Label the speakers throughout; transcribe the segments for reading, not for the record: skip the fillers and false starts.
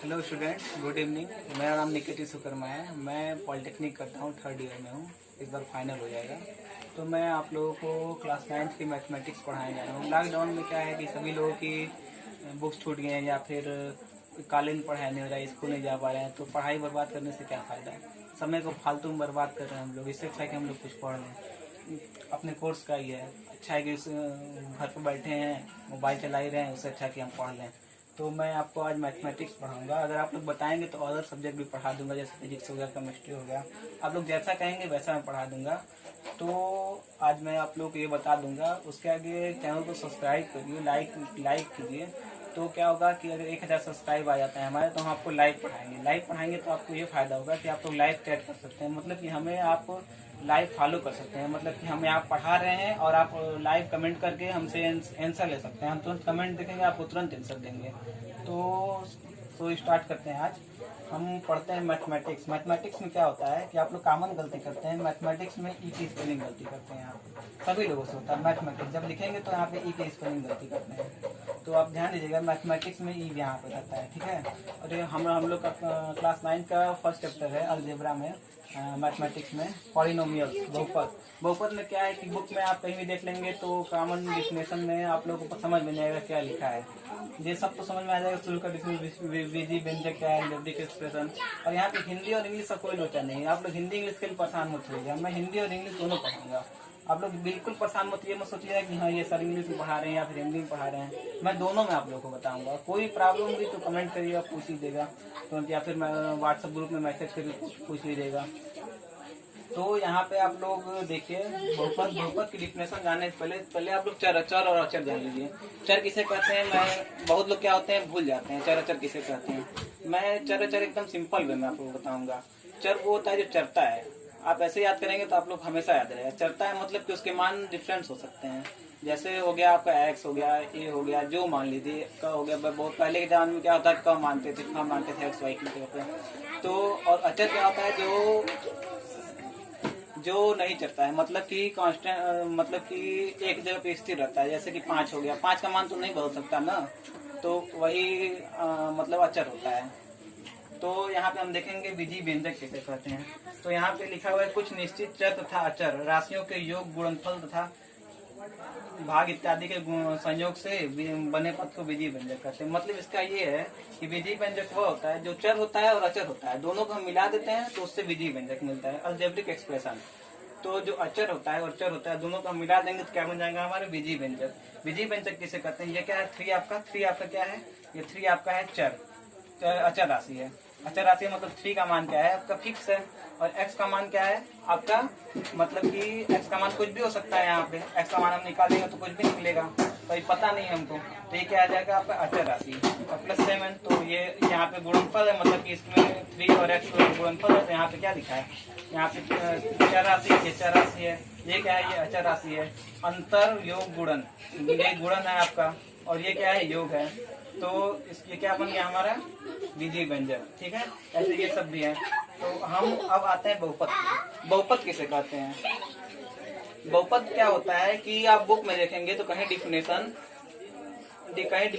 Speaker 1: Hello students, good evening. मेरा नाम निकित सुकर्मा है। मैं पॉलिटेक्निक करता हूँ, 3rd ईयर में हूँ। इस बार फाइनल हो जाएगा। तो मैं आप लोगों को क्लास 9th की मैथमेटिक्स पढ़ाने जा रहा हूँ। लॉकडाउन में क्या है कि सभी लोगों की बुक्स छूट गए हैं या फिर कॉलेज पढ़ाई नहीं हो रहा है, स्कूल नहीं जा पा रहे हैं। तो पढ़ाई बर्बाद करने से क्या फ़ायदा है? समय को फालतू में बर्बाद कर रहे हैं हम लोग। इससे अच्छा है कि हम लोग कुछ पढ़ लें। अपने कोर्स का ही है। अच्छा है कि घर पर बैठे हैं, मोबाइल चला ही रहे हैं, उससे अच्छा कि हम पढ़ लें। तो मैं आपको आज मैथमेटिक्स पढ़ाऊंगा। अगर आप लोग बताएंगे तो अदर सब्जेक्ट भी पढ़ा दूंगा, जैसे फिजिक्स हो गया, केमिस्ट्री हो गया। आप लोग जैसा कहेंगे वैसा मैं पढ़ा दूंगा। तो आज मैं आप लोग को ये बता दूंगा। उसके आगे चैनल को सब्सक्राइब करिए, लाइक कीजिए। तो क्या होगा कि अगर 1000 सब्सक्राइब आ जाते हैं हमारे, तो हम आपको लाइव पढ़ाएंगे। तो आपको ये फायदा होगा कि आप लोग लाइव चैट कर सकते हैं। मतलब कि हमें आप लाइव फॉलो कर सकते हैं। मतलब कि हमें आप पढ़ा रहे हैं और आप लाइव कमेंट करके हमसे आंसर ले सकते हैं। हम तुरंत कमेंट देखेंगे, आपको तुरंत आंसर देंगे। तो स्टार्ट करते हैं। आज हम पढ़ते हैं मैथमेटिक्स। मैथमेटिक्स में क्या होता है कि आप लोग कॉमन गलती करते हैं। मैथमेटिक्स में ई की स्पेलिंग गलती करते हैं। आप सभी लोगों से होता है। मैथमेटिक्स जब लिखेंगे तो यहाँ पे ई की स्पेलिंग गलती करते हैं। तो आप ध्यान दीजिएगा, मैथमेटिक्स में ई यहाँ पे रहता है, ठीक है। और ये हम लोग का क्लास 9 का फर्स्ट चैप्टर है अलजेब्रा में, मैथमेटिक्स में पॉलिनोमियल, बहुपद में क्या है कि बुक में आप कहीं भी देख लेंगे तो कॉमन डिफिनेशन में आप लोगों को समझ में नहीं आएगा क्या लिखा है। ये सब तो समझ में आ जाएगा, शुरू का विधि व्यंजक क्या है, अलजेब्रिक एक्सप्रेशन। और यहाँ पे हिंदी और इंग्लिश का कोई लोचा नहीं है। आप लोग हिंदी इंग्लिश के लिए परेशान मत होइएगा। मैं हिंदी और इंग्लिश दोनों पढ़ाऊंगा। आप लोग बिल्कुल परेशान मत होइए, मत सोचिएगा कि हाँ ये सर इंग्लिश में पढ़ा रहे हैं या फिर हिंदी में पढ़ा रहे हैं। मैं दोनों में आप लोगों को बताऊंगा। कोई प्रॉब्लम हुई तो कमेंट करिएगा, पूछ लीजिएगा तुरंत, या फिर व्हाट्सएप ग्रुप में मैसेज करके पूछ लीजिएगा। तो यहाँ पे आप लोग देखिए, बहुपद की डिफिनेशन जानने से पहले आप लोग चर और अचर जान लीजिए। चर किसे कहते हैं? मैं बहुत लोग क्या होते हैं भूल जाते हैं चर अचर किसे कहते हैं। मैं चर अचर एकदम सिंपल वे में आपको बताऊंगा। चर वो होता है जो चरता है। आप ऐसे याद करेंगे तो आप लोग हमेशा याद रहेगा। चरता है मतलब कि उसके मान डिफरेंस हो सकते हैं। जैसे हो गया आपका एक्स, हो गया ए, हो गया जो मान लीजिए का हो गया। बहुत पहले के जमाने में क्या होता है, क मानते थे एक्स वाई की जगह पे। तो और अचर क्या होता है? जो नहीं चलता है, मतलब कि कांस्टेंट, मतलब कि एक जगह पे स्थिर रहता है। जैसे कि 5 हो गया, 5 का मान तो नहीं बदल सकता ना। तो वही मतलब अचर होता है। तो यहाँ पे हम देखेंगे विधि व्यंजक किसे कहते हैं। तो यहाँ पे लिखा हुआ है कुछ निश्चित चर तथा अचर राशियों के योग, गुणनफल तथा भाग इत्यादि के संयोग से बने पद को विधि व्यंजक कहते हैं। मतलब इसका ये है कि विधि व्यंजक वह होता है जो चर होता है और अचर होता है, दोनों को हम मिला देते हैं तो उससे विधि व्यंजक मिलता है, अलजेब्रिक एक्सप्रेशन। तो जो अचर होता है और चर होता है, दोनों को हम मिला देंगे तो क्या बन जाएगा हमारे विधि व्यंजक। विधि व्यंजक किसे कहते हैं? ये क्या है? 3 आपका क्या है? ये 3 आपका है चर, अचर राशि है। अचर राशि मतलब 3 का मान क्या है आपका? फिक्स है। और x का मान क्या है आपका? मतलब कि x का मान कुछ भी हो सकता है। यहाँ पे x का मान हम निकालेंगे तो कुछ भी निकलेगा, तो ये पता नहीं है हमको। तो ये क्या आ जाएगा आपका? अचर राशि। और +7, तो ये यहाँ पे गुणनफल है। मतलब कि इसमें 3 और x गुणनफल है। तो यहाँ पे क्या लिखा है? यहाँ पे चर राशि, ये चर राशि है। ये क्या है? ये अचर राशि है। अंतर योग गुणन, ये गुणन है आपका, और ये क्या है? योग है। तो इसके क्या बन गया हमारा? विधि व्यंजक, ठीक है। ऐसे ये सब भी है। तो हम अब आते हैं बहुपद। बहुपद किसे कहते हैं? बहुपद क्या होता है कि आप बुक में देखेंगे तो कहीं भी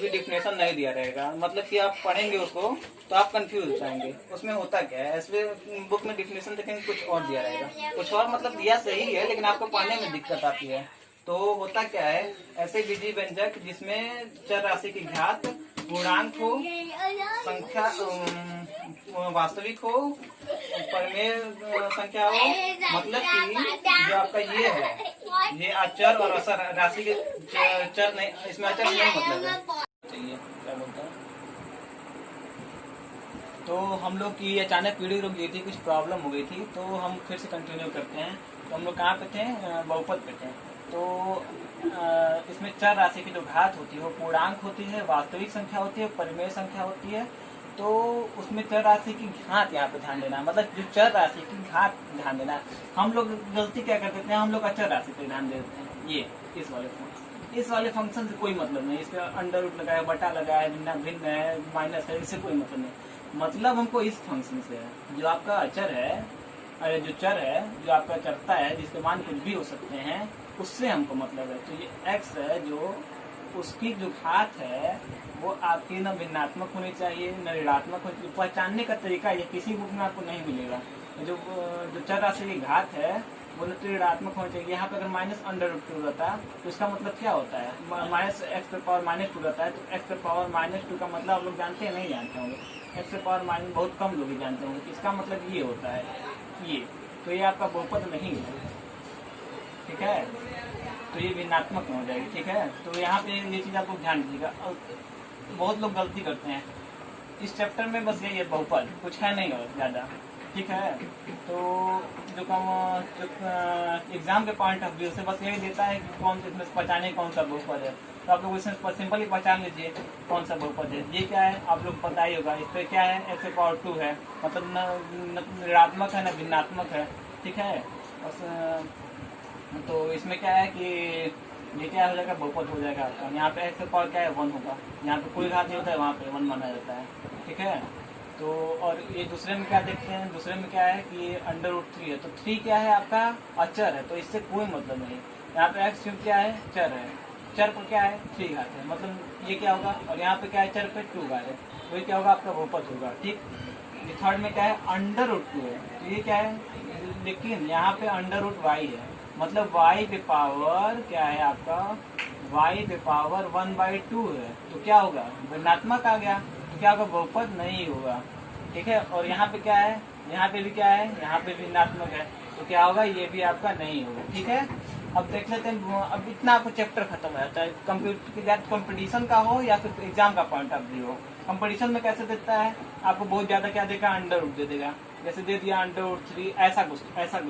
Speaker 1: डिफिनेशन नहीं दिया रहेगा। मतलब कि आप पढ़ेंगे उसको तो आप कंफ्यूज हो जाएंगे उसमें होता क्या है। ऐसे बुक में डिफिनेशन देखेंगे कुछ और दिया रहेगा, कुछ और मतलब दिया सही है लेकिन आपको पढ़ने में दिक्कत आती है। तो होता क्या है, ऐसे विधि व्यंजक जिसमें चर राशि की घात, पूर्णांक हो, संख्या वास्तविक हो, परिमेय संख्या हो। मतलब कि जो आपका ये है, ये अचर और असर राशि के चर नहीं, इसमें अचर नहीं मतलब है। चाहिए क्या बोलता है। तो हम लोग की अचानक वीडियो रुक गई थी, कुछ प्रॉब्लम हो गई थी, तो हम फिर से कंटिन्यू करते हैं। तो हम लोग कहाँ पे थे? बहुपद पे थे। तो इसमें चर राशि की जो घात होती है वो पूर्णांक होती है, वास्तविक संख्या होती है, परिमेय संख्या होती है। तो उसमें चर राशि की घात यहाँ पे ध्यान देना, मतलब जो चर राशि की घात ध्यान देना। हम लोग गलती क्या कर देते हैं, हम लोग अचर राशि पे ध्यान देते हैं। ये इस वाले फंक्शन से कोई मतलब नहीं। इसका अंडर रूट लगा है, बटा लगा है, भिन्न है, माइनस है, इससे कोई मतलब नहीं। मतलब हमको इस फंक्शन से है जो आपका अचर है, अरे जो चर है, जो आपका चरता है, जिसके मान कुछ भी हो सकते हैं, उससे हमको मतलब है। तो ये x है जो उसकी जो घात है वो आपकी न भिन्नात्मक होनी चाहिए न ऋणात्मक होनी चाहिए। पहचानने का तरीका ये किसी बुक में आपको नहीं मिलेगा। जो जो चर राशि की घात है वो न तो ऋणात्मक होनी चाहिए। यहाँ पे अगर माइनस अंडर रूट 2 रहता तो इसका मतलब क्या होता है, माइनस एक्स पे पावर माइनस 2 रहता है तो एक्स पे पावर माइनस 2 का मतलब आप लोग जानते हैं नहीं जानते होंगे, एक्स पे पावर माइनस बहुत कम लोग ही जानते होंगे। इसका मतलब ये होता है ये, तो ये आपका बहुपद नहीं है, ठीक है, तो ये भिन्नात्मक हो जाएगी, ठीक है। तो यहाँ पे ये चीज़ आपको ध्यान दीजिएगा। बहुत लोग गलती करते हैं इस चैप्टर में, बस यही है बहुपद, कुछ है नहीं और ज़्यादा, ठीक है। तो जो एग्जाम के पॉइंट ऑफ व्यू से बस यही देता है कि कौन इसमें पहचाने कौन सा बहुपद है, तो आप लोग इसमें सिंपली पहचान लीजिए कौन सा बहुपद है। ये क्या है आप लोग पता ही होगा, इस पर क्या है एक्स पावर 2 है, मतलब न ऋणात्मक है न भिन्नात्मक है, ठीक है। तो इसमें क्या है कि ये क्या हो जाएगा बहुपद हो जाएगा आपका। यहाँ पे एक्स पावर क्या है 1 होगा, यहाँ पे कोई घात नहीं होता है, वहाँ पे 1 माना जाता है, ठीक है। तो और ये दूसरे में क्या देखते हैं, दूसरे में क्या है कि अंडर रूट 3 है, तो 3 क्या है आपका अचर है, तो इससे कोई मतलब नहीं। यहाँ पे एक्स क्यूब क्या है चर है, चर पर क्या है 3 घात है, मतलब ये क्या होगा, और यहाँ पे क्या है चर पे 2 घात है, तो ये क्या होगा आपका बहुपद होगा, ठीक। ये थर्ड में क्या है अंडर रूट 2 है, तो ये क्या है, लेकिन यहाँ पे अंडर रूट वाई है, मतलब y पे पावर क्या है आपका y पे पावर 1/2 है, तो क्या होगा ऋणात्मक आ गया, तो क्या होगा बहुपद नहीं होगा, ठीक है। और यहाँ पे क्या है, यहाँ पे भी क्या है, यहाँ पे भी ऋणात्मक है, तो क्या होगा ये भी आपका नहीं होगा, ठीक है। अब देख लेते हैं, अब इतना आपको चैप्टर खत्म हो जाता है। कंपटीशन का हो या फिर एग्जाम का पॉइंट ऑफ व्यू हो, कंपटीशन में कैसे देता है आपको, बहुत ज्यादा क्या देगा अंडर रूट दे देगा, जैसे दे दिया अंडर रूट 3 ऐसा कुछ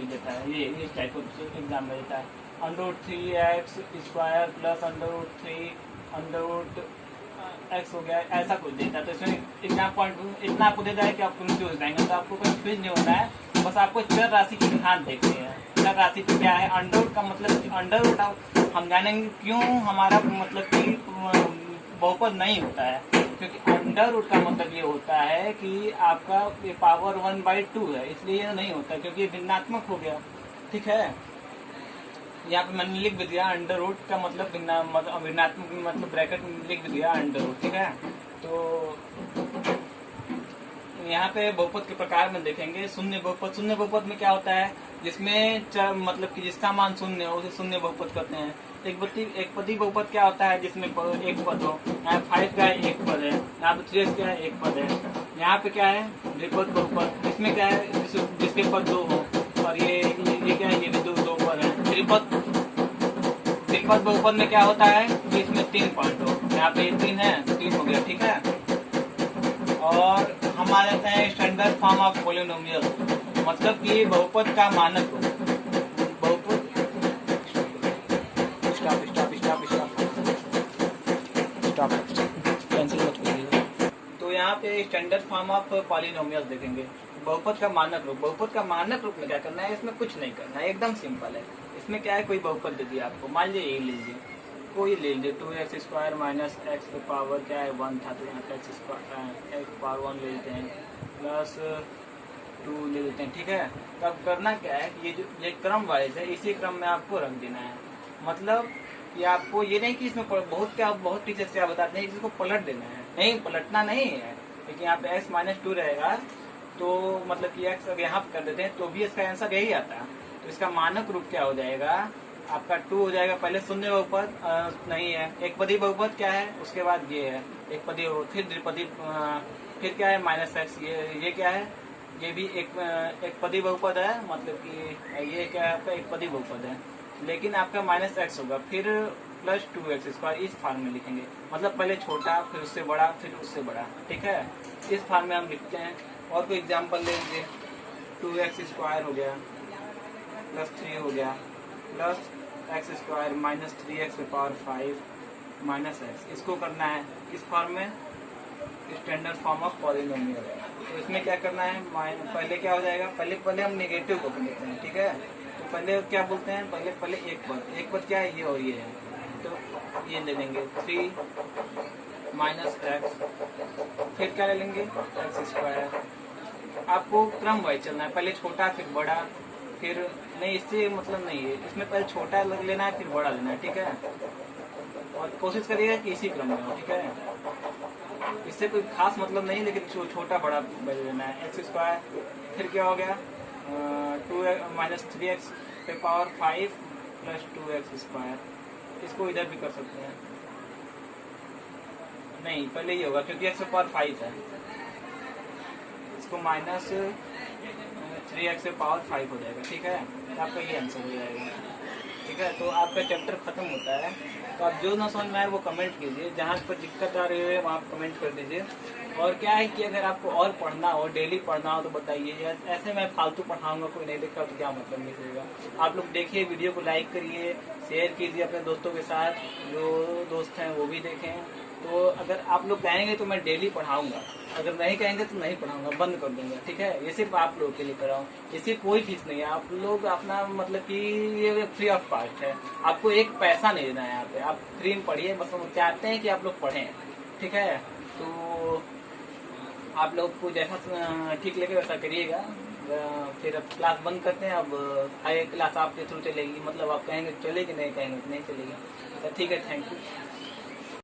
Speaker 1: देता है, ये इस टाइप को एग्जाम में देता है, under root 3x square plus under root 3 under root x हो गया, ऐसा कुछ देता है। तो इसमें एग्जाम पॉइंट इतना आपको देता है कि आप कंफ्यूज हो जाएंगे, तो आपको कंफ्यूज नहीं होना है, बस आपको चर राशि की ध्यान देखनी है। चर राशि पे क्या है अंडर रूट का मतलब, अंडर रूट हम जानेंगे क्यों हमारा मतलब कि बहुपद नहीं होता है, क्योंकि अंडर रूट का मतलब ये होता है कि आपका ये पावर 1/2 है, इसलिए ये नहीं होता क्योंकि ये भिन्नात्मक हो गया, ठीक है। यहाँ पे मैंने लिख भी दिया अंडर रूट का मतलब भिन्नात्मक मतलब ब्रैकेट में लिख भी दिया अंडर रूट, ठीक है। तो यहाँ पे बहुपद के प्रकार में देखेंगे शून्य बहुपद। शून्य बहुपद में क्या होता है, जिसमें मतलब कि जिसका मान शून्य हो उसे शून्य बहुपद कहते हैं। एक पदी बहुपद क्या होता है, जिसमें एक पद हो, यहाँ 5 का एक पद है, यहाँ पे 3x का एक पद है। यहाँ पे क्या है द्विपद बहुपद, जिसमें क्या है जिसके पद 2 हो, और ये क्या है ये भी दो पद है। त्रिपद बहुपद में क्या होता है कि इसमें 3 पॉइंट हो, यहाँ पे 3 है 3 हो गया, ठीक है। और हम आ जाते हैं स्टैंडर्ड फॉर्म ऑफ पॉलिनोमियल, मतलब कि बहुपद का मानक हो। बहुपद कैंसिल मत करिए। तो यहाँ पे स्टैंडर्ड फॉर्म ऑफ पॉलिनोमियल देखेंगे, बहुपद का मानक रूप। बहुपद का मानक रूप में क्या करना है, इसमें कुछ नहीं करना है, एकदम सिंपल है। इसमें क्या है कोई बहुपद दे दिया आपको, मान लीजिए ये लीजिए, कोई ले लीजिए 2x स्क्वायर माइनस एक्स की पावर क्या है 1 था, तो यहाँ पे एक्स पावर 1 ले लेते हैं प्लस 2 ले लेते हैं, ठीक है। तब करना क्या है, ये क्रम वाइज है, इसी क्रम में आपको रख देना है। मतलब कि आपको ये नहीं कि इसमें बहुत टीचर्स क्या बताते हैं इसको पलट देना है, नहीं पलटना नहीं है, लेकिन यहाँ पे x माइनस 2 रहेगा, तो मतलब कि x अगर यहाँ कर देते हैं तो भी इसका आंसर यही आता है। तो इसका मानक रूप क्या हो जाएगा आपका 2 हो जाएगा, पहले शून्य बहुपद नहीं है, एक पदी बहुपद क्या है, उसके बाद ये है एक पदी, फिर द्विपदी, फिर क्या है माइनस एक्स, ये क्या है, ये भी एक पदी बहुपद है, मतलब कि ये क्या है आपका एक पदी बहुपद है, लेकिन आपका माइनस एक्स होगा, फिर प्लस 2x स्क्वायर, इस फॉर्म में लिखेंगे, मतलब पहले छोटा फिर उससे बड़ा फिर उससे बड़ा, ठीक है। इस फॉर्म में हम लिखते हैं। और कोई एग्जाम्पल ले लीजिए, 2x स्क्वायर हो गया प्लस 3 हो गया plus x square minus 3x power 5 minus x, इसको करना है इस फॉर्म में, स्टैंडर्ड फॉर्म ऑफ पॉलिनोमियल। तो इसमें क्या करना है, पहले क्या हो जाएगा, पहले हम नेगेटिव को लेते हैं, ठीक है। तो पहले क्या बोलते हैं, पहले एक पद क्या है ये और ये है, तो ये ले लेंगे 3 माइनस एक्स, फिर क्या ले लेंगे एक्स स्क्वायर। आपको क्रम वाइज चलना है, पहले छोटा फिर बड़ा, फिर नहीं, इससे मतलब नहीं है, इसमें पहले छोटा लेना है फिर बड़ा लेना है, ठीक है। और कोशिश करिएगा कि इसी क्रम में हो, ठीक है। इससे कोई खास मतलब नहीं, लेकिन छोटा बड़ा वैल्यू लेना है। एक्स स्क्वायर फिर क्या हो गया, 2 माइनस 3x पे पावर 5 प्लस 2x स्क्वायर। इसको इधर भी कर सकते हैं, नहीं पहले ये होगा क्योंकि x पावर 5 है, इसको माइनस 3x पावर 5 हो जाएगा, ठीक है। तो आपका ये आंसर हो जाएगा, ठीक है। तो आपका चैप्टर खत्म होता है। तो आप जो ना समझ में आए वो कमेंट कीजिए, जहाँ पर दिक्कत आ रही है वहाँ आप कमेंट कर दीजिए। और क्या है कि अगर आपको और पढ़ना हो, डेली पढ़ना हो तो बताइए। ऐसे मैं फालतू पढ़ाऊंगा, कोई नहीं देख रहा तो क्या मतलब निकलेगा। आप लोग देखिए, वीडियो को लाइक करिए, शेयर कीजिए अपने दोस्तों के साथ, जो दोस्त हैं वो भी देखें। तो अगर आप लोग कहेंगे तो मैं डेली पढ़ाऊंगा, अगर नहीं कहेंगे तो नहीं पढ़ाऊंगा, बंद कर दूंगा, ठीक है। ये सिर्फ आप लोगों के लिए कर रहा हूँ, इससे कोई फीस नहीं है। आप लोग अपना मतलब कि ये फ्री ऑफ कॉस्ट है, आपको एक पैसा नहीं देना है यहाँ पे। आप फ्री में पढ़िए, बस हम चाहते हैं कि आप लोग पढ़ें, ठीक है। तो आप लोग को जैसा ठीक लगे वैसा करिएगा। फिर अब क्लास बंद करते हैं। अब आगे क्लास आपके थ्रू चलेगी, मतलब आप कहेंगे चलेगी, नहीं कहेंगे नहीं चलेगी, तो ठीक है। Thank you.